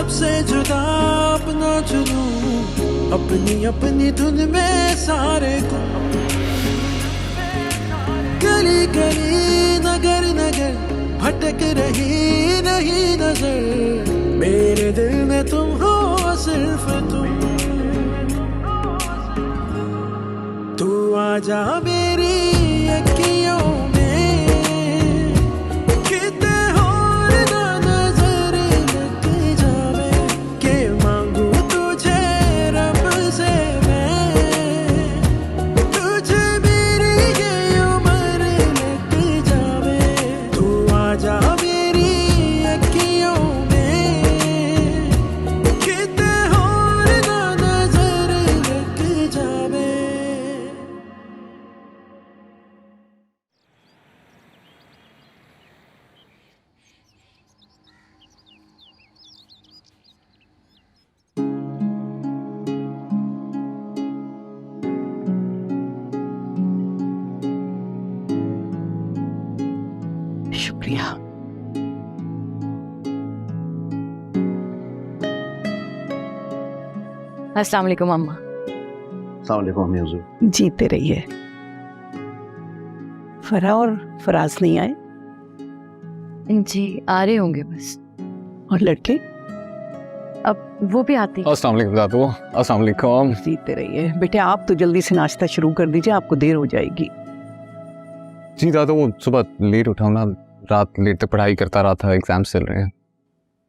सबसे जुदा अपना चुनूं, अपनी अपनी धुन में सारे को, गली गली नगर नगर भटक रही नहीं नजर, मेरे दिल में तुम हो सिर्फ तुम। तू आजा मेरी अखियों में, कितने और ना नजर लग जावे, के मांगू तुझे रब से मैं, तुझे मेरी ये उम्र लग जावे। तू आजा मेरी अखियों में, कितने और ना नजर लग जावे। शुक्रिया। अस्सलाम वालेकुम अम्मा। अस्सलाम वालेकुम अम्मी हुजूर। जीते रहिए। फरा और फराज नहीं आए? जी आ रहे होंगे बस। और लड़के? अब वो भी आती। अस्सलाम वालेकुम दादू। अस्सलाम वालेकुम। जीते रहिए। बेटे आप तो जल्दी से नाश्ता शुरू कर दीजिए, आपको देर हो जाएगी। जी दादू, वो सुबह लेट उठा हूं ना, रात लेट तक पढ़ाई करता रहा था, एग्जाम चल रहे हैं।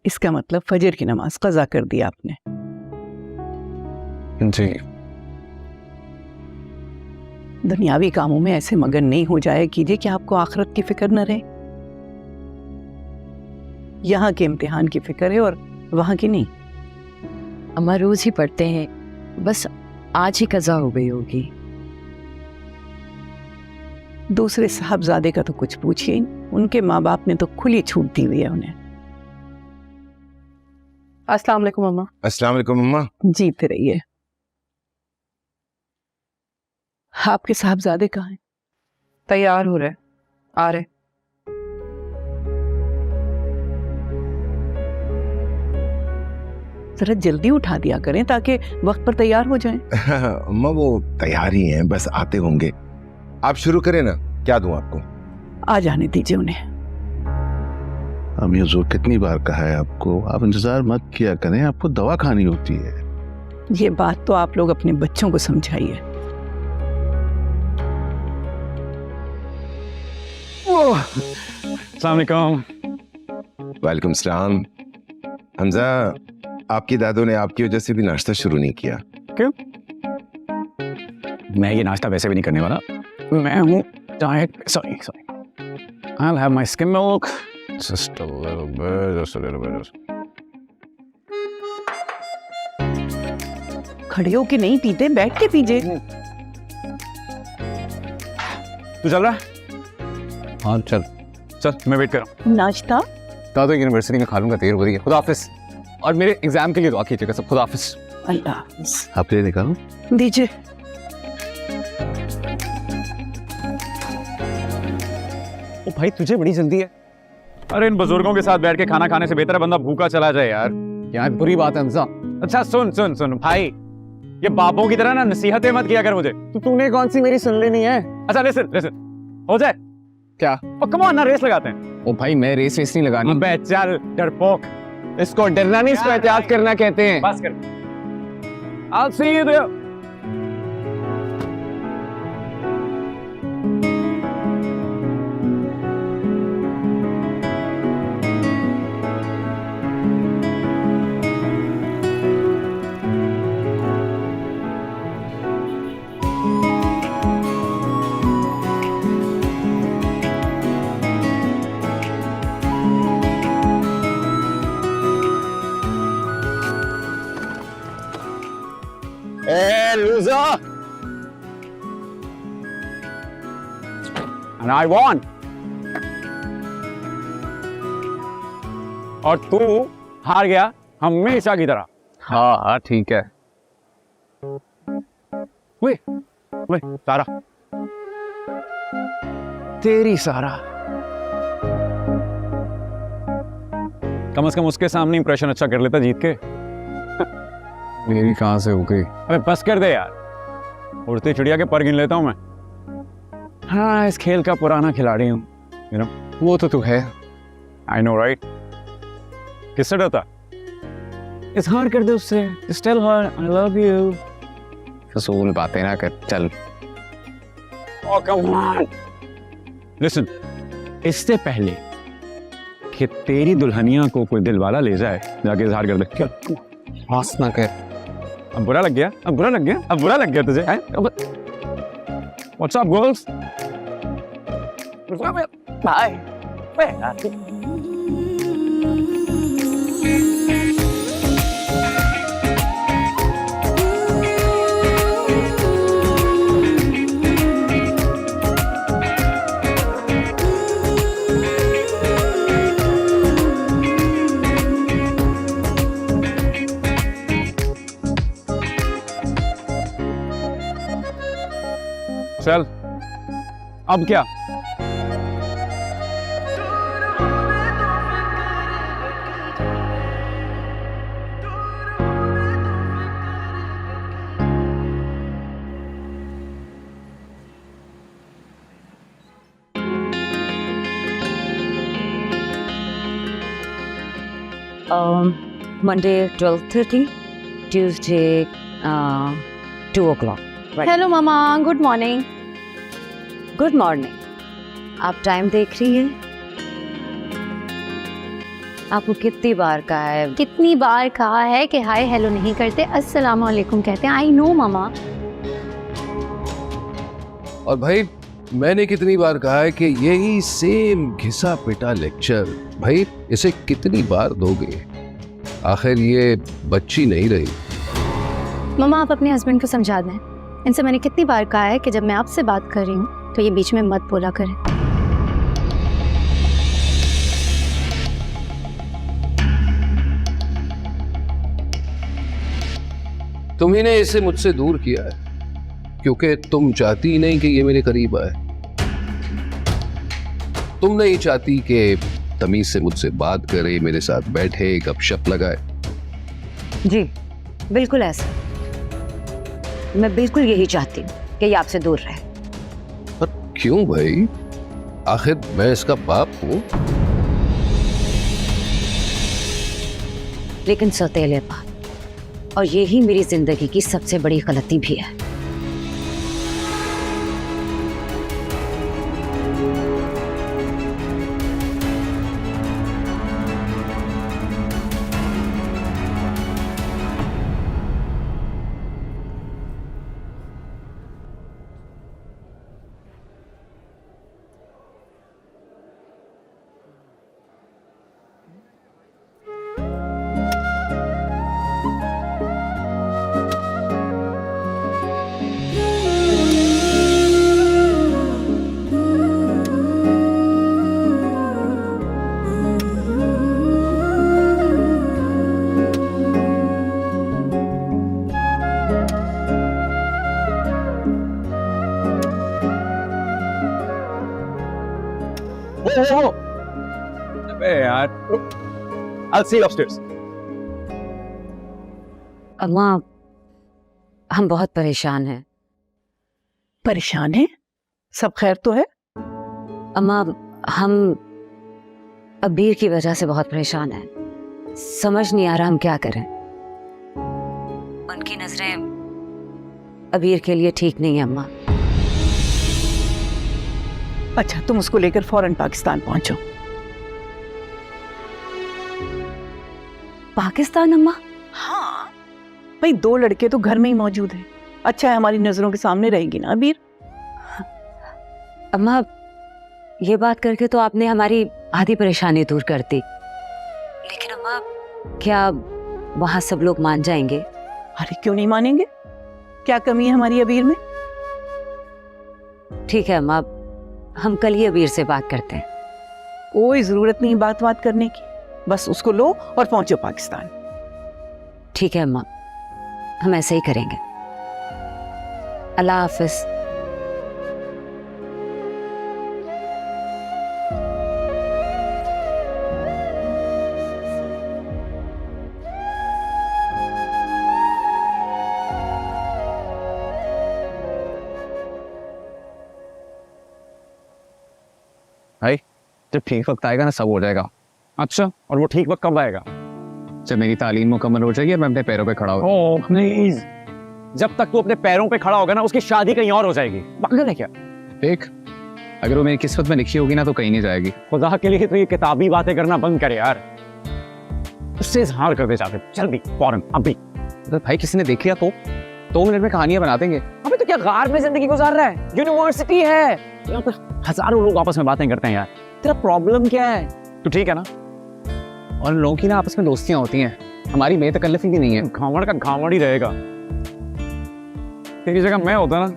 इसका मतलब फजर की नमाज कज़ा कर दी आपने? जी। दुनियावी कामों में ऐसे मगन नहीं हो जाया कीजिए कि आपको आखिरत की फिक्र न रहे। यहाँ के इम्तिहान की फिक्र है और वहाँ की नहीं। अम्मा रोज ही पढ़ते हैं, बस आज ही कज़ा हो गई होगी। दूसरे साहबजादे का तो कुछ पूछिए ही, उनके माँ बाप ने तो खुली छूट दी हुई है उन्हें। अस्सलाम वालेकुम अम्मा। अस्सलाम वालेकुम अम्मा। जीते रहिए। आपके साहबजादे कहाँ हैं? तैयार हो रहे, आ रहे। जरा जल्दी उठा दिया करें ताकि वक्त पर तैयार हो जाएं। अम्मा वो तैयार ही हैं, बस आते होंगे। आप शुरू करें ना, क्या दूं आपको? आ जाने दीजिए उन्हें। अम्मी हुजूर कितनी बार कहा है आपको, आप इंतजार मत किया करें, आपको दवा खानी होती है। ये बात तो आप लोग अपने बच्चों को समझाइए। अस्सलाम वालेकुम। वालेकुम सलाम। हमजा, आपकी दादू ने आपकी वजह से भी नाश्ता शुरू नहीं किया। क्यों? मैं ये नाश्ता वैसे भी नहीं करने वाला। मैं हूँ diet, sorry I'll have my skim milk, just a little bit. खड़े होके नहीं पीते, बैठ के पीजिए। तू चल रहा है? हाँ चल मैं वेट कर रहा हूँ। नाश्ता दादू यूनिवर्सिटी में खा लूंगा, देर हो रही है। खुदा हाफिज। और मेरे एग्जाम के लिए दुआ कीजिएगा सब। खुदा हाफिज। अल्लाह हाफिज। आप ले निकालो। दीजिए। ओ भाई तुझे बड़ी जल्दी है। अरे इन बुजुर्गों के साथ बैठ के खाना खाने से बेहतर है बंदा भूखा चला जाए यार। यार बुरी बात है हमजा। अच्छा सुन भाई, ये बापों की तरह ना नसीहतें मत किया कर मुझे। तो तूने कौन सी मेरी सुन लेनी है? अच्छा लिसन हो जाए क्या? ओ कम ऑन ना, रेस लगाते हैं। ओ भाई मैं रेस नहीं लगानी। अबे चल डरपोक। इसको डरना नहीं, इसको एहतियात करना कहते हैं। बस कर। I'll see you there. Hey, loser! And I won. और तू हार गया हमेशा की तरह। हाँ ठीक है। वे सारा, तेरी सारा कम से कम उसके सामने इंप्रेशन अच्छा कर लेता जीत के। मेरी कहाँ से हो गई? अरे बस कर दे यार, उड़ती चिड़िया के पर गिन लेता हूँ मैं। हाँ, इस खेल का पुराना खिलाड़ी हूँ, you know? वो तो तू है। I know, right? किससे डरता? इज़हार कर दे उससे। Just tell her I love you. फसूल बातें ना कर, चल। Oh, come on. Listen, इससे पहले कि तेरी दुल्हनिया को कोई दिल वाला ले जाए, जाके इज़हार कर दे। क्या? हंस ना कर। अब बुरा लग गया? अब बुरा लग गया? अब बुरा लग गया तुझे? हैं? What's up, girls? Bye. चल, अब क्या? Monday 12:30, Tuesday 2 o'clock. Right. Hello मामा, गुड मॉर्निंग। Good morning. आप टाइम देख रही हैं? आपको कितनी बार कहा है? कितनी बार कहा है कि हाय हेलो नहीं करते, अस्सलाम वालेकुम कहते हैं। आई नो मामा। और भाई मैंने कितनी बार कहा है कि यही सेम घिसा पिटा लेक्चर भाई इसे कितनी बार दोगे? आखिर ये बच्ची नहीं रही। मामा आप अपने हस्बैंड को समझा दें। इनसे मैंने कितनी बार कहा है कि जब मैं आपसे बात कर रही हूँ तो ये बीच में मत बोला करें। तुम्ही ने इसे मुझसे दूर किया है क्योंकि तुम चाहती ही नहीं कि ये मेरे करीब आए। तुम नहीं चाहती कि तमीज से मुझसे बात करे, मेरे साथ बैठे, गपशप लगाए। जी बिल्कुल ऐसा। मैं बिल्कुल यही चाहती हूँ कि ये आपसे दूर रहे। पर क्यों भाई? आखिर मैं इसका बाप हूँ। लेकिन सौतेले बाप, और यही मेरी जिंदगी की सबसे बड़ी गलती भी है। अबे यार, I'll see you upstairs. अम्मा हम बहुत परेशान हैं। परेशान है? सब खैर तो है? अम्मा हम अबीर की वजह से बहुत परेशान हैं। समझ नहीं आ रहा हम क्या करें। उनकी नजरें अबीर के लिए ठीक नहीं है अम्मा। अच्छा, तुम उसको लेकर फौरन पाकिस्तान पहुंचो। पाकिस्तान अम्मा? हाँ भाई, 2 लड़के तो घर में ही मौजूद हैं। अच्छा है हमारी नजरों के सामने रहेगी ना अबीर। अम्मा ये बात करके तो आपने हमारी आधी परेशानी दूर कर दी, लेकिन अम्मा क्या वहां सब लोग मान जाएंगे? अरे क्यों नहीं मानेंगे? क्या कमी है हमारी अबीर में? ठीक है अम्मा, हम कल ही अबीर से बात करते हैं। कोई जरूरत नहीं बात करने की, बस उसको लो और पहुंचो पाकिस्तान। ठीक है अम्मा, हम ऐसे ही करेंगे। अल्लाह हाफिज। भाई जब ठीक वक्त आएगा ना सब हो जाएगा। अच्छा, और वो ठीक वक्त कब आएगा? जब मेरी तालीम मुकम्मल हो जाएगी और मैं अपने पैरों पे खड़ा हो। ओह प्लीज, जब तक तू अपने पैरों पे खड़ा होगा ना उसकी शादी कहीं और हो जाएगी। पागल है क्या? देख, अगर वो मेरी किस्मत में लिखी होगी ना तो कहीं नहीं जाएगी। खुदा के लिए तो ये किताबी बातें करना बंद करे यार, उससे इजहार कर दे जाते जल्दी फौरन अभी। तो भाई किसी ने देख लिया तो 2 मिनट में कहानियां बना देंगे। अबे तो क्या गार में जिंदगी गुजार रहा है? यूनिवर्सिटी है, यहाँ पे हजारों लोग आपस में बातें करते हैं यार, तेरा प्रॉब्लम क्या है? तू ठीक है ना? और लोगों की ना आपस में दोस्तियां होती हैं, हमारी बेतकल्लफी भी नहीं है। घावड़ का घावड़ ही रहेगा। तेरी जगह मैं होता ना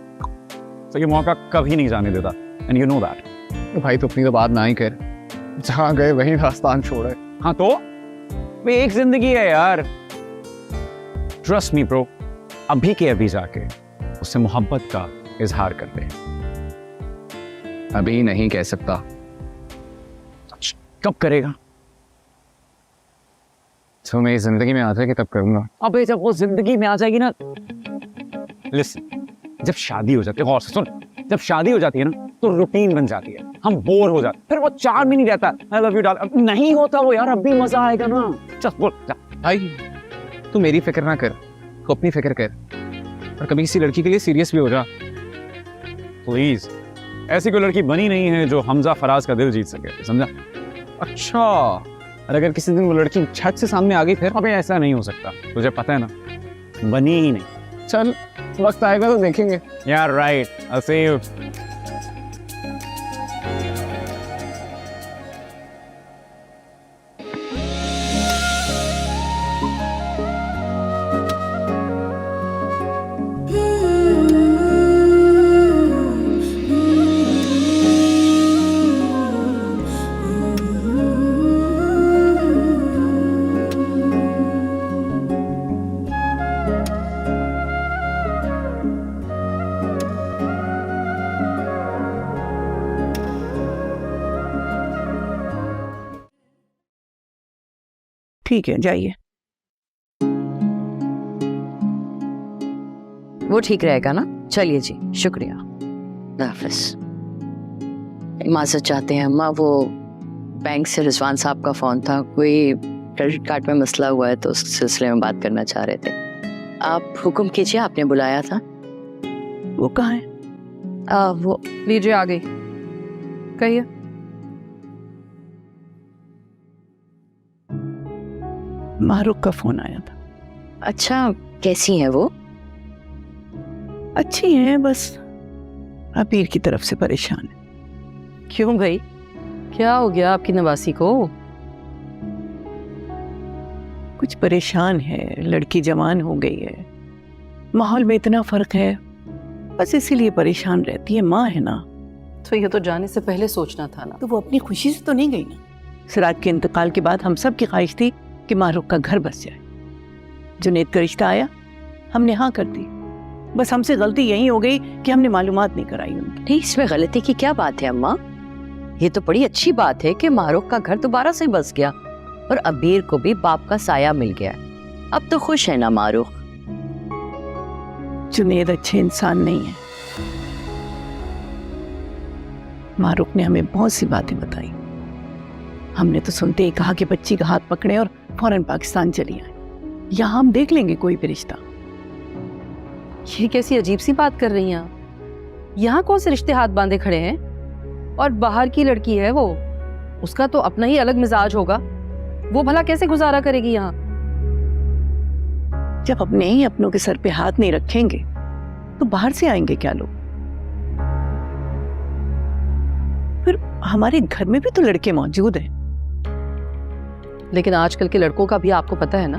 तो ये मौका कभी नहीं जाने देता, एंड यू नो दैट। तो भाई तो अपनी तो बात ना ही कर, जहाँ गए वहीं रास्तान छोड़े। हाँ तो वे एक जिंदगी है यार, ट्रस्ट मी ब्रो, अभी के अभी जाके उससे मोहब्बत का इजहार कर दे। अभी नहीं कह सकता। कब करेगा? तो मेरी जिंदगी में आ जाएगी तब करूंगा। अबे जब वो जिंदगी में आ जाएगी ना, लिसन, जब शादी हो जाती है, गौर से सुन, जब शादी हो जाती है ना तो रूटीन बन जाती है, हम बोर हो जाते, फिर वो चार में नहीं रहता आई लव यू डार्लिंग, नहीं होता वो यार, अब भी मजा आएगा ना। चल बोल जा। भाई तू मेरी फिक्र ना कर, तू अपनी फिक्र कर, और कभी किसी लड़की के लिए सीरियस भी हो जा। प्लीज, ऐसी कोई लड़की बनी नहीं है जो हमजा फराज का दिल जीत सके, समझा? अच्छा, और अगर किसी दिन वो लड़की छत से सामने आ गई फिर? अबे ऐसा नहीं हो सकता, तुझे पता है ना, बनी ही नहीं। चल वक्त आएगा तो देखेंगे। यार राइट, I'll see you. ठीक है, जाइए। वो ठीक रहेगा ना? चलिए जी, शुक्रिया। हाफिज। माजरत चाहते हैं अम्मा, वो बैंक से रिजवान साहब का फोन था, कोई क्रेडिट कार्ड में मसला हुआ है तो उस सिलसिले में बात करना चाह रहे थे। आप हुक्म कीजिए, आपने बुलाया था। वो कहाँ है? वो लीजिए, आ गई। कहिए। मारूक का फोन आया था। अच्छा, कैसी हैं वो? अच्छी हैं, बस अबीर की तरफ से परेशान है। क्यों भाई, क्या हो गया आपकी नवासी को? कुछ परेशान है, लड़की जवान हो गई है, माहौल में इतना फर्क है, बस इसीलिए परेशान रहती है। माँ है ना। तो ये तो जाने से पहले सोचना था ना। तो वो अपनी खुशी से तो नहीं गई ना। सिराज के इंतकाल के बाद हम सब की ख्वाहिश थी कि मारूक का घर बस जाए। जुनैद का रिश्ता आया, हमने हाँ कर दी। बस हमसे गलती यही हो गई कि हमने मालूमात नहीं कराई उनकी। नहीं, इसमें गलती की क्या बात है अम्मा? ये तो बड़ी अच्छी बात है कि मारूक का घर दोबारा से बस गया और अबीर को भी बाप का साया मिल गया। अब तो खुश है ना मारूक? जुनैद अच्छे इंसान नहीं है। मारूक ने हमें बहुत सी बातें बताई। हमने तो सुनते ही कहा कि बच्ची का हाथ पकड़े और फौरन पाकिस्तान चली आए, यहाँ हम देख लेंगे कोई भी रिश्ता। ये कैसी अजीब सी बात कर रही हैं आप? यहाँ कौन से रिश्ते हाथ बांधे खड़े हैं? और बाहर की लड़की है वो, उसका तो अपना ही अलग मिजाज होगा, वो भला कैसे गुजारा करेगी यहाँ? जब अपने ही अपनों के सर पे हाथ नहीं रखेंगे तो बाहर से आएंगे क्या लोग? फिर हमारे घर में भी तो लड़के मौजूद हैं। लेकिन आजकल के लड़कों का भी आपको पता है ना,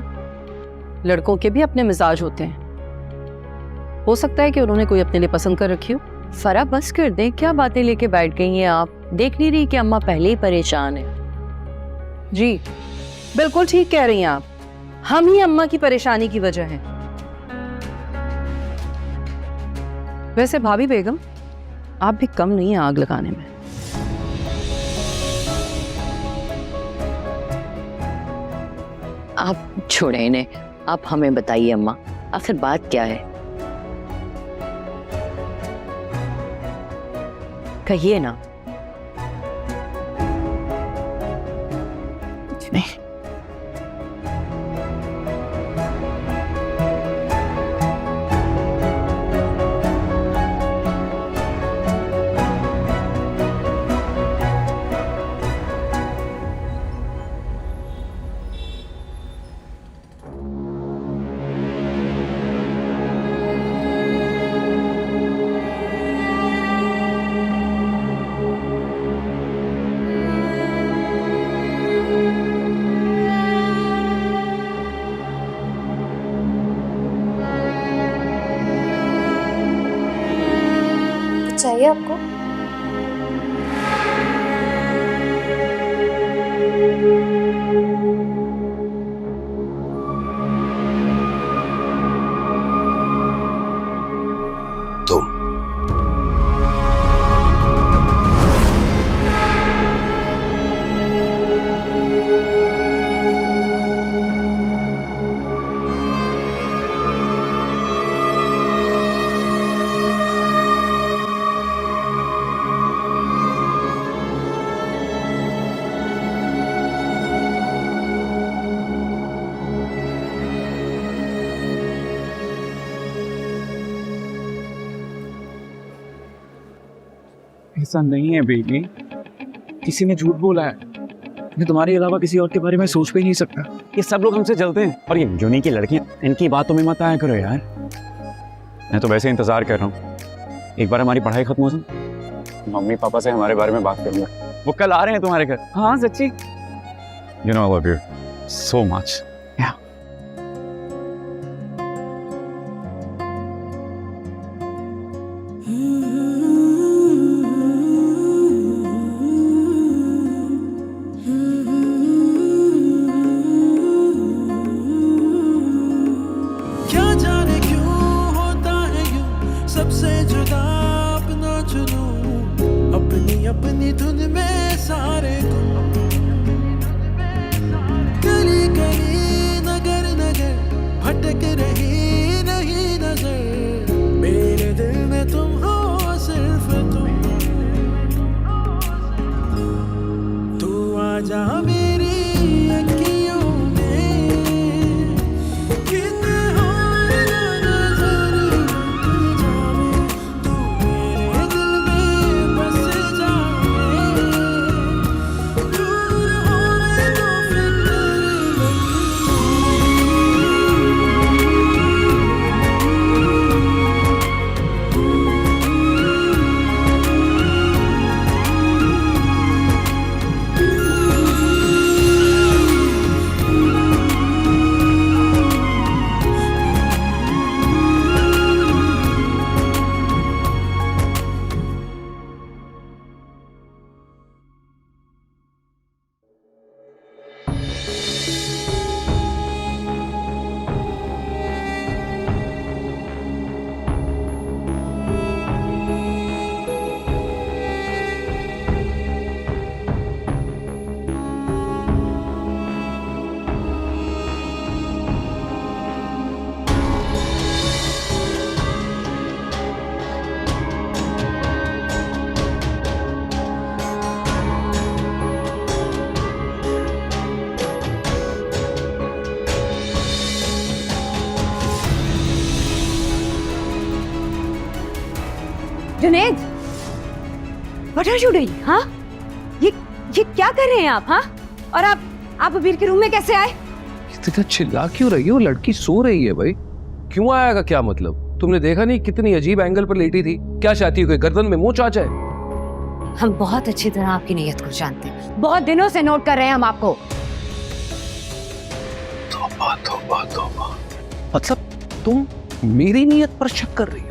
लड़कों के भी अपने मिजाज होते हैं। हो सकता है कि उन्होंने कोई अपने लिए पसंद कर रखी हो। फरा बस कर दे, क्या बातें लेके बैठ गई हैं आप? देख नहीं रही कि अम्मा पहले ही परेशान है? जी बिल्कुल ठीक कह रही हैं आप, हम ही अम्मा की परेशानी की वजह हैं। वैसे भाभी बेगम, आप भी कम नहीं है आग लगाने में। आप छोड़े इन्हें, आप हमें बताइए अम्मा, आखिर बात क्या है? कहिए ना। आपको? तुम ऐसा नहीं है बेबी, किसी ने झूठ बोला है। मैं तुम्हारे अलावा किसी और के बारे में सोच भी नहीं सकता। ये सब लोग हमसे जलते हैं, और ये जुनी की लड़कियां, इनकी बातों में मत आया करो यार। मैं तो वैसे इंतजार कर रहा हूँ, एक बार हमारी पढ़ाई खत्म हो जाए, मम्मी पापा से हमारे बारे में बात करूंगा। वो कल आ रहे हैं तुम्हारे घर। हाँ सच्ची। You know I love you so much. क्या जाने क्यों होता है यूं, सबसे जुदा अपना चुनूं, अपनी अपनी धुन में सारे गुम। गली गली नगर नगर भटक रही नहीं नजर, मेरे दिल में तुम हो सिर्फ तुम। तू आजा मेरी अखियों में, कितने हो ना नजर लग जावे, तू मेरे दिल में बस जावे, दूर होने को फिक्र Junaid, what are you doing? हाँ, ये क्या कर रहे हैं आप? हाँ, और आप अबीर के रूम में कैसे आए? इतना चिल्ला क्यों रही हो? लड़की सो रही है भाई, क्यों आएगा? क्या मतलब? तुमने देखा नहीं कितनी अजीब एंगल पर लेटी थी? क्या चाहती हो, कोई गर्दन में मुंह आ जाए? हम बहुत अच्छी तरह आपकी नीयत को जानते हैं, बहुत दिनों से नोट कर रहे हैं हम आपको। तौबा तौबा तौबा, मतलब तुम मेरी नीयत पर शक कर रही हो?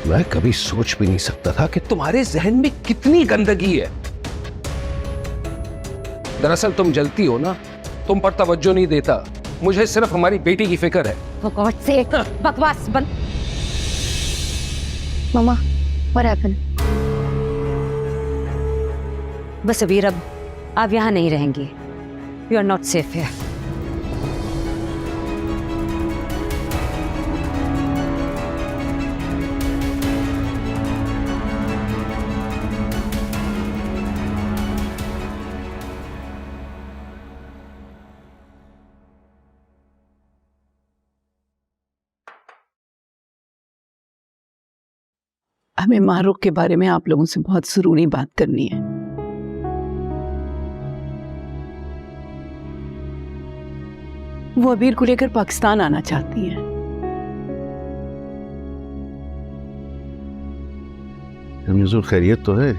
मैं कभी सोच भी नहीं सकता था कि तुम्हारे जहन में कितनी गंदगी है। दरअसल तुम जलती हो ना, तुम पर तवज्जो नहीं देता, मुझे सिर्फ हमारी बेटी की फिक्र है। For God's sake, बकवास बंद। मम्मा, what happened? बस अबीर, अब आप यहाँ नहीं रहेंगी। You are not safe here. हमें मारूख के बारे में आप लोगों से बहुत ज़रूरी बात करनी है। वो अबीर को लेकर पाकिस्तान आना चाहती हैं। मिज़ूर, खैरियत तो है?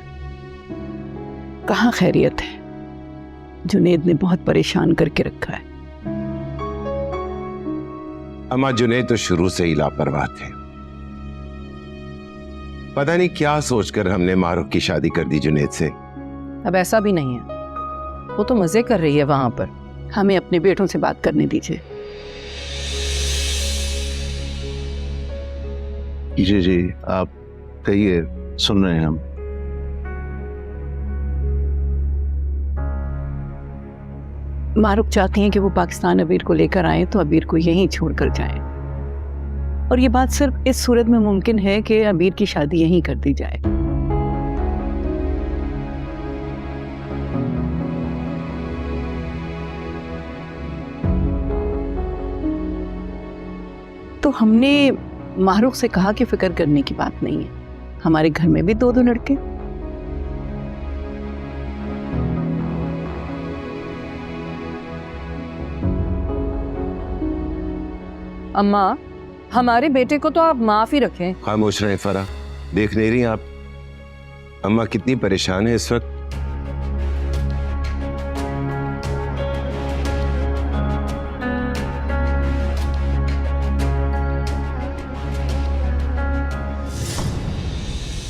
कहाँ खैरियत है? जुनैद ने बहुत परेशान करके रखा है। अम्मा, जुनैद तो शुरू से ही लापरवाह थे। पता नहीं क्या सोचकर हमने मारूफ की शादी कर दी जुनेद से। अब ऐसा भी नहीं है, वो तो मजे कर रही है वहां पर। हमें अपने बेटों से बात करने दीजिए। जी जी, आप कहिए, सुन रहे हैं हम। मारूफ चाहती हैं कि वो पाकिस्तान अबीर को लेकर आए तो अबीर को यहीं छोड़कर जाएं। और ये बात सिर्फ इस सूरत में मुमकिन है कि अबीर की शादी यहीं कर दी जाए। तो हमने मारूफ से कहा कि फिक्र करने की बात नहीं है, हमारे घर में भी 2 लड़के। अम्मा, हमारे बेटे को तो आप माफ ही रखें। खामोश रहें फरा, देख नहीं रही आप अम्मा कितनी परेशान है इस वक्त।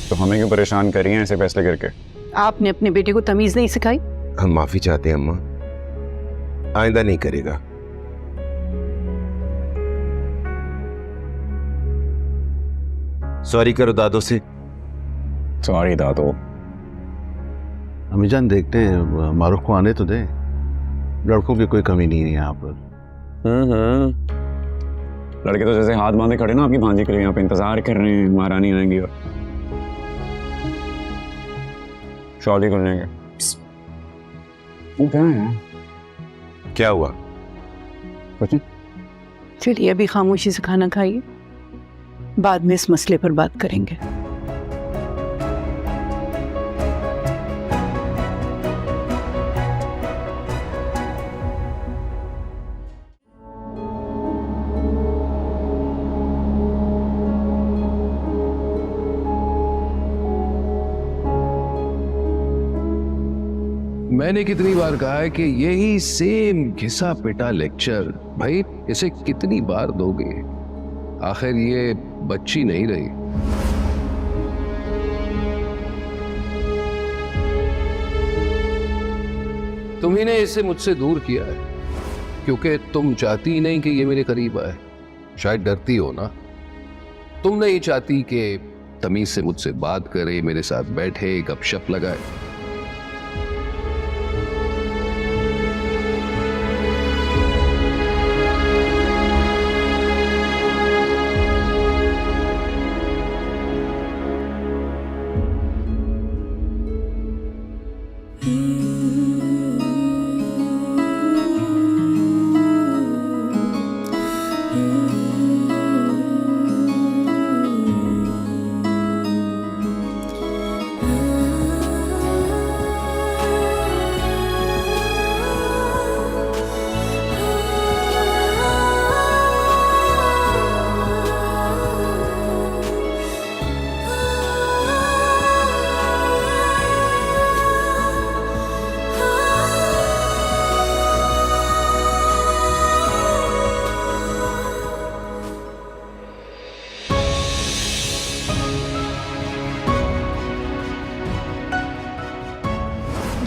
तो हमें क्यों परेशान कर रही हैं ऐसे फैसले करके? आपने अपने बेटे को तमीज नहीं सिखाई? हम माफी चाहते हैं अम्मा, आइंदा नहीं करेगा। सॉरी करो दादो से। सॉरी दादो। अमीजान देखते हैं, मारूफ को आने तो दें, लड़कों की कोई कमी नहीं है यहाँ पर। लड़के तो जैसे हाथ बांधे खड़े ना आपकी भांजी के लिए, यहाँ पे इंतजार कर रहे हैं महारानी आएंगी और शादी कर लेंगे। क्या है? क्या हुआ? कुछ नहीं। चलिए अभी खामोशी से खाना खाइए, बाद में इस मसले पर बात करेंगे। मैंने कितनी बार कहा है कि यही सेम घिसा पिटा लेक्चर, भाई इसे कितनी बार दोगे? आखिर ये बच्ची नहीं रही। तुम्ही ने इसे मुझसे दूर किया है क्योंकि तुम चाहती ही नहीं कि ये मेरे करीब आए। शायद डरती हो ना, तुम नहीं चाहती कि तमीज से मुझसे बात करे, मेरे साथ बैठे, गपशप लगाए।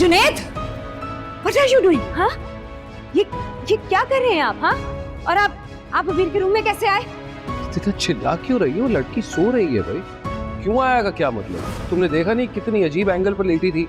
Junaid, what are you doing? हाँ, ये क्या कर रहे हैं आप? हाँ, और आप अबीर के रूम में कैसे आए? इतना चिल्ला क्यों रही है? वो लड़की सो रही है भाई, क्यों आया का क्या मतलब? तुमने देखा नहीं कितनी अजीब एंगल पर लेटी थी?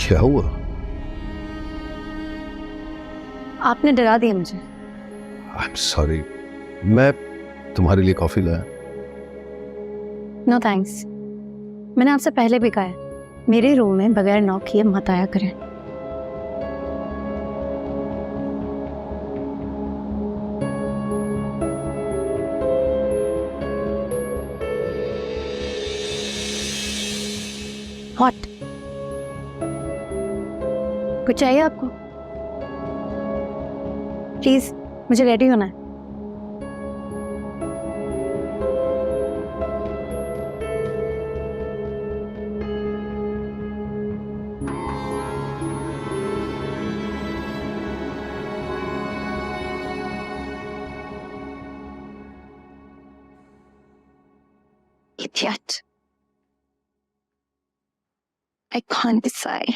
क्या हुआ? आपने डरा दिया मुझे। आई एम सॉरी, मैं तुम्हारे लिए कॉफी लाया। नो थैंक्स, मैंने आपसे पहले भी कहा है मेरे रूम में बगैर नॉक किए मत आया करें। हॉट। कुछ चाहिए आपको? प्लीज, मुझे रेडी होना है। Idiot. I can't decide.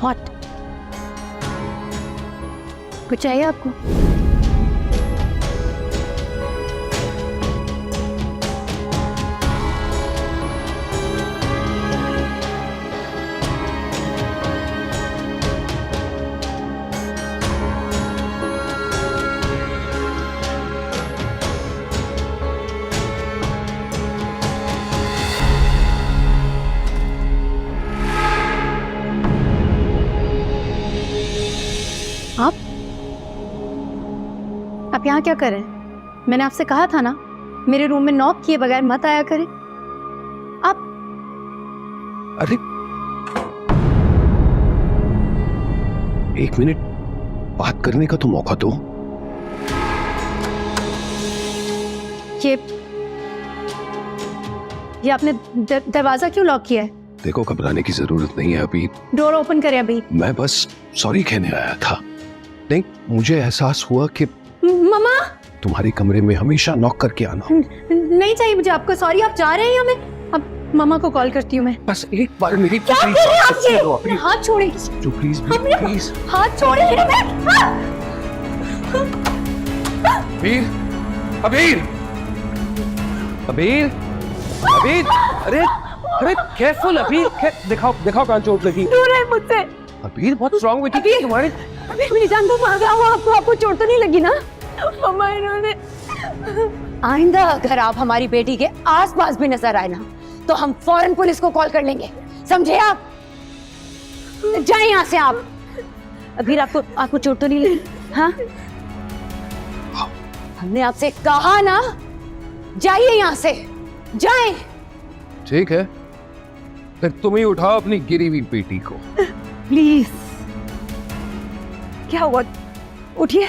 What? कुछ चाहिए आपको? आप यहाँ क्या कर रहे हैं? मैंने आपसे कहा था ना, मेरे रूम में नॉक किए बगैर मत आया करें। आप अरे एक मिनट बात करने का तो मौका दो। ये आपने दरवाजा क्यों लॉक किया है? देखो, घबराने की जरूरत नहीं है अभी। डोर ओपन करें अभी। मैं बस सॉरी कहने आया था। नहीं, मुझे एहसास हुआ कि मम्मा, तुम्हारे कमरे में हमेशा नॉक करके आना। नहीं चाहिए मुझे आपका सॉरी। आप जा रहे हैं हमें? अब मम्मा को कॉल करती हूँ मैं। बस एक बार मेरी क्या कर रहे हैं आप ये? हाथ छोड़े। जो प्लीज प्लीज हाथ छोड़े मेरे। अबीर, अबीर, अबीर, अबीर, अरे अरे केयरफुल अबीर, दिखाओ दिखाओ कहाँ चोट लगी। दूर है मुझसे। अबीर, व्हाट्स रॉन्ग विद यू? तुम्हारे अबीर, मेरी जान को मार रहा हूँ। आपको चोट तो नहीं लगी ना? मम्मा, इन्होंने आइंदा अगर आप हमारी बेटी के आसपास भी नजर आए ना, तो हम फौरन पुलिस को कॉल कर लेंगे, समझे आप? जाए यहाँ से आप। अबीर, आपको चोट तो नहीं लगी? हाँ, हमने आपसे कहा ना, जाइए यहाँ से, जाए। ठीक है, फिर तुम ही उठाओ अपनी गिरी हुई बेटी को। प्लीज। क्या हुआ? उठिए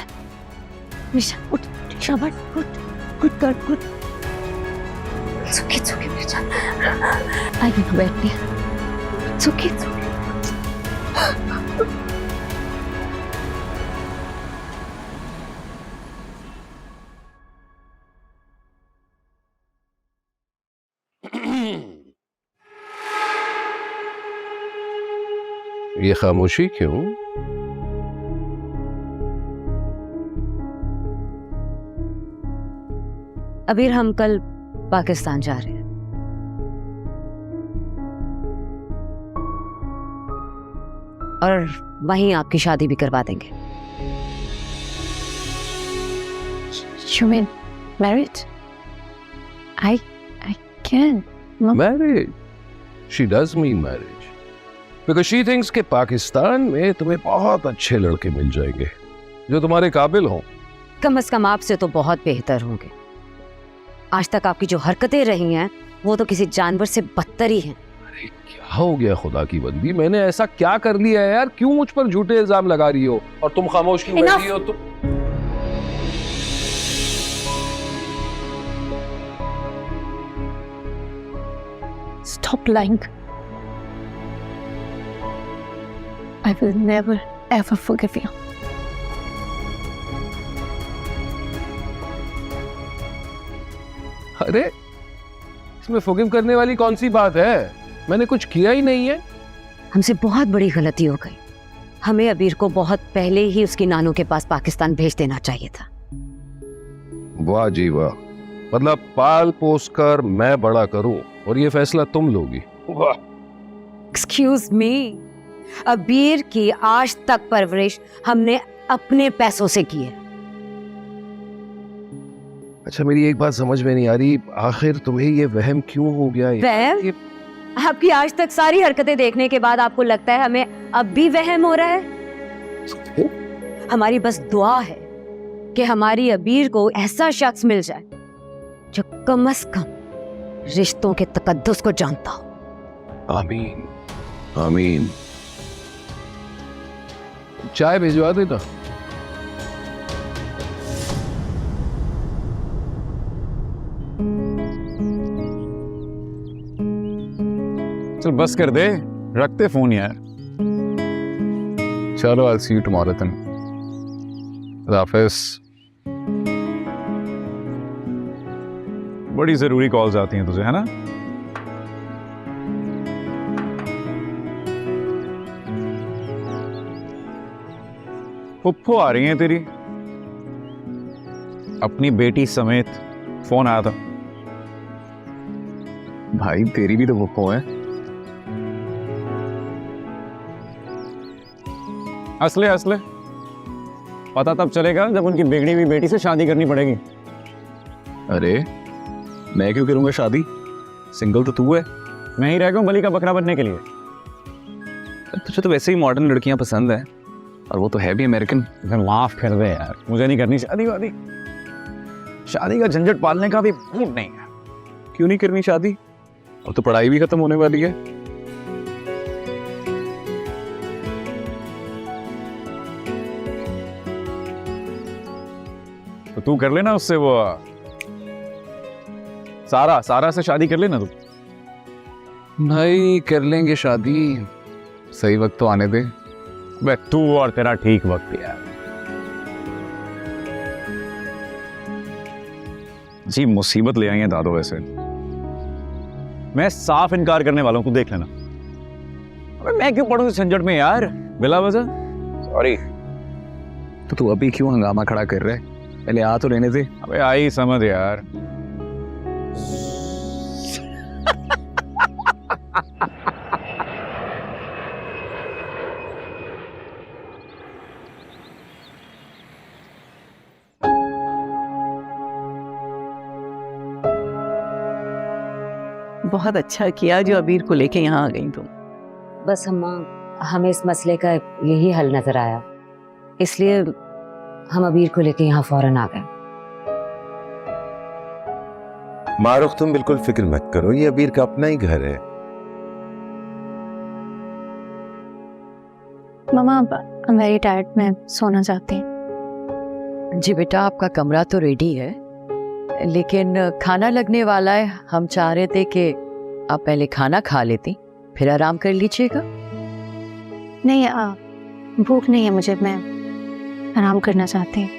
निशा, उठ। शाबाश, गुड कर, गुड। सुखी मेरी जान। आइए ना बैठते हैं। सुखी। ये खामोशी क्यों? अबीर, हम कल पाकिस्तान जा रहे हैं। और वहीं आपकी शादी भी करवा देंगे। You mean marriage? I can. Marriage? She does mean marriage. Because she thinks कि पाकिस्तान में तुम्हें बहुत अच्छे लड़के मिल जाएंगे जो तुम्हारे काबिल हों। कम से कम आपसे तो बहुत बेहतर होंगे। आज तक आपकी जो हरकतें रही हैं वो तो किसी जानवर से बदतर ही हैं। अरे क्या हो गया खुदा की बंदी, मैंने ऐसा क्या कर लिया है यार? क्यों मुझ पर झूठे इल्जाम लगा रही हो और तुम खामोश क्यों बैठी हो? तुम Stop lying. I will never ever forgive you. अरे इसमें फॉरगिव करने वाली कौन सी बात है? मैंने कुछ किया ही नहीं है। हमसे बहुत बड़ी गलती हो गई। हमें अबीर को बहुत पहले ही उसकी नानू के पास पाकिस्तान भेज देना चाहिए था। वाह जी वाह, मतलब पाल पोस कर मैं बड़ा करूं और ये फैसला तुम लोगी। वाह। एक्सक्यूज मी, अबीर की आज तक परवरिश हमने अपने पैसों से की है। अच्छा, मेरी एक बात समझ में नहीं आ रही, आखिर तुम्हें ये वहम क्यों हो गया? वहम? आपकी आज तक सारी हरकतें देखने के बाद आपको लगता है हमें अब भी वहम हो रहा है? हमारी बस दुआ है कि हमारी अबीर को ऐसा शख्स मिल जाए जो कम से कम रिश्तों के तकद्दुस को जानता हो। आमीन आमीन। चाय भिजवा देना। चल बस कर दे, रखते फोन यार। चलो, I'll see you tomorrow then. हाफिज। बड़ी जरूरी कॉल्स आती हैं तुझे, है ना? फुप्फो आ रही हैं तेरी, अपनी बेटी समेत। फोन आया था। भाई तेरी भी तो फुप्पो है। असले असले पता तब चलेगा जब उनकी बिगड़ी हुई बेटी से शादी करनी पड़ेगी। अरे मैं क्यों करूंगा शादी? सिंगल तो तू है। मैं ही रह गया हूं बलि का बकरा बनने के लिए। तुझे तो वैसे ही मॉडर्न लड़कियां पसंद है, और वो तो है भी अमेरिकन। माफ कर दे यार, मुझे नहीं करनी शादी वादी। शादी का झंझट पालने का भी मूड नहीं है। क्यों नहीं करनी शादी? अब तो पढ़ाई भी खत्म होने वाली है। तो तू कर लेना उससे, वो सारा से शादी कर लेना तू। भाई कर लेंगे शादी, सही वक्त तो आने दे। बे तू और तेरा ठीक वक्त यार। जी मुसीबत ले आई है दादो। वैसे मैं साफ इनकार करने वालों को देख लेना। अबे मैं क्यों पढ़ूं इस झंझट में यार बिला वजह? सॉरी। तो तू अभी क्यों हंगामा खड़ा कर रहा है? पहले आ तो लेने दे। अबे आई समझ यार। बहुत अच्छा किया जो अबीर को लेके यहाँ आ गई तुम। बस अम्मा, हमें इस मसले का यही हल नजर आया, इसलिए हम अबीर को लेके यहाँ फौरन आ गए। मारुख, तुम बिल्कुल फिक्र मत करो, ये अबीर का अपना ही घर है। मम्मा, I'm very tired, मैं सोना चाहती हूँ। जी बेटा, आपका कमरा तो रेडी है, लेकिन खाना लगने वाला है। हम चाह रहे थे कि आप पहले खाना खा लेती, फिर आराम कर लीजिएगा। नहीं, भूख नहीं है मुझे, मैं आराम करना चाहती हूँ।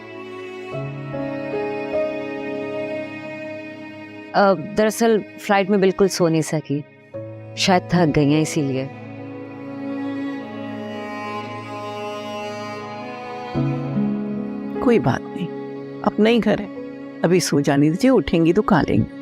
दरअसल फ्लाइट में बिल्कुल सो नहीं सकी, शायद थक गई हैं इसीलिए। कोई बात नहीं, अपना ही घर है, अभी सो जाने दीजिए, उठेंगी तो खा लेंगे।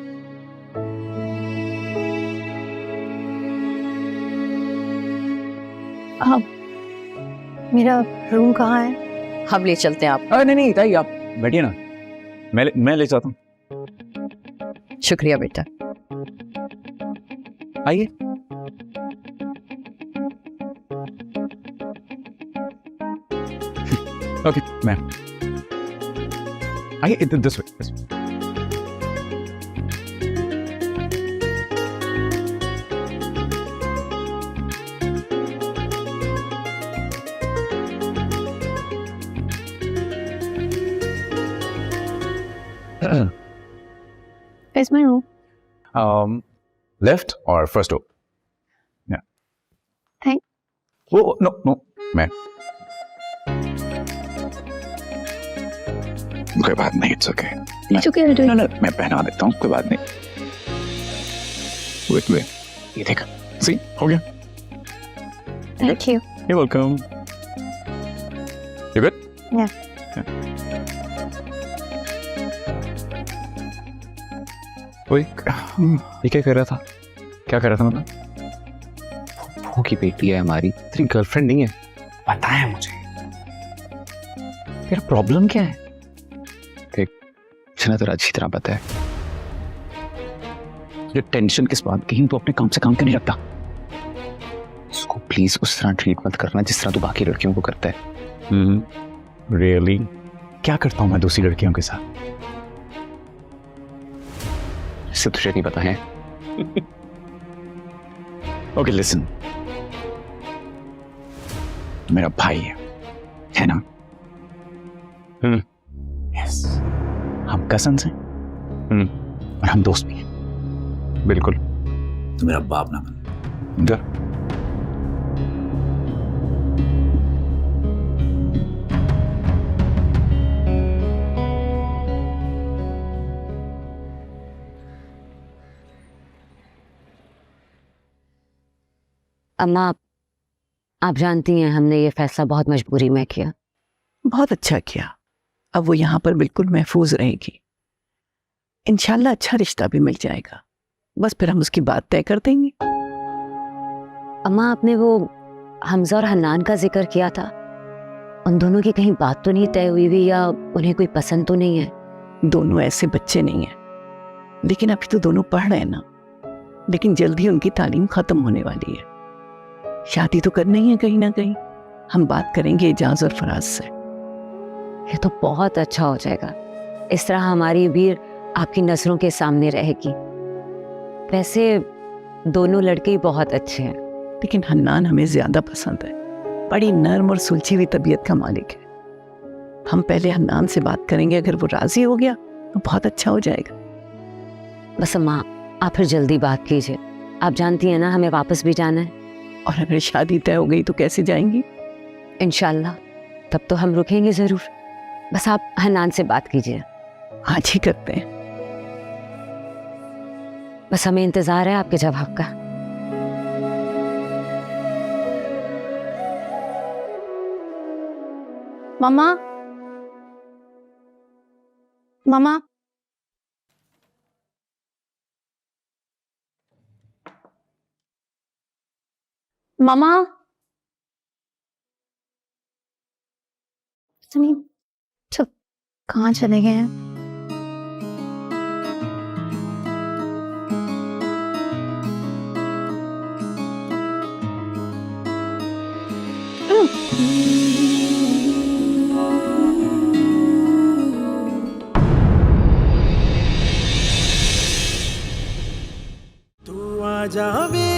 मेरा रूम कहाँ है? हम ले चलते हैं आप। नहीं ताई, आप बैठिए ना, मैं ले जाता हूँ। शुक्रिया बेटा। आइए। ओके मैम, आइए this way. Where's my room? Left or first door? Yeah. Thank. Oh no, man. कोई बात नहीं, it's okay. It's okay, I'll do it. No, मैं पहना देता हूँ, कोई बात नहीं। Wait, ये देख, see, हो गया। Thank you. You're welcome. You good? Yeah. ओए, ये क्या कर रहा था? क्या कर रहा था मतलब? फूफू की बेटी है हमारी, तेरी गर्लफ्रेंड नहीं है। पता है मुझे। तेरा प्रॉब्लम क्या है? देख, मुझे तेरा अच्छी तरह पता है ये टेंशन किस बात की, तू अपने काम से काम क्यों नहीं रखता? उसको प्लीज उस तरह ट्रीट मत करना जिस तरह तू बाकी लड़कियों को करता है। रियली? क्या करता हूं मैं दूसरी लड़कियों के साथ? इससे तुझे नहीं पता है। ओके लिसन, मेरा भाई है ना? यस, हम कजन्स हैं और हम दोस्त भी हैं। बिल्कुल। तो मेरा बाप ना बन। जा। अम्मा, आप जानती हैं हमने ये फैसला बहुत मजबूरी में किया। बहुत अच्छा किया। अब वो यहाँ पर बिल्कुल महफूज रहेगी। इंशाल्लाह अच्छा रिश्ता भी मिल जाएगा। बस फिर हम उसकी बात तय कर देंगे। अम्मा, आपने वो हमजा और हन्नान का जिक्र किया था, उन दोनों की कहीं बात तो नहीं तय हुई हुई या उन्हें कोई पसंद तो नहीं है? दोनों ऐसे बच्चे नहीं हैं, लेकिन अभी तो दोनों पढ़ रहे हैं ना। लेकिन जल्द ही उनकी तालीम खत्म होने वाली है, शादी तो करनी ही है कहीं ना कहीं। हम बात करेंगे एजाज और फराज से। ये तो बहुत अच्छा हो जाएगा। इस तरह हमारी बीर आपकी नजरों के सामने रहेगी। वैसे दोनों लड़के ही बहुत अच्छे हैं, लेकिन हन्नान हमें ज्यादा पसंद है। बड़ी नर्म और सुलझी हुई तबीयत का मालिक है। हम पहले हन्नान से बात करेंगे, अगर वो राजी हो गया तो बहुत अच्छा हो जाएगा। बस अम्मा, आप फिर जल्दी बात कीजिए। आप जानती हैं ना हमें वापस भी जाना है। और अगर शादी तय हो गई तो कैसे जाएंगी? इंशाल्लाह, तब तो हम रुकेंगे जरूर। बस आप हन्नान से बात कीजिए। आज ही करते हैं। बस हमें इंतजार है आपके जवाब का। मामा, मामा, मामा, सुनिए, चुप, कहाँ चले गए हैं? तू आजा मेरे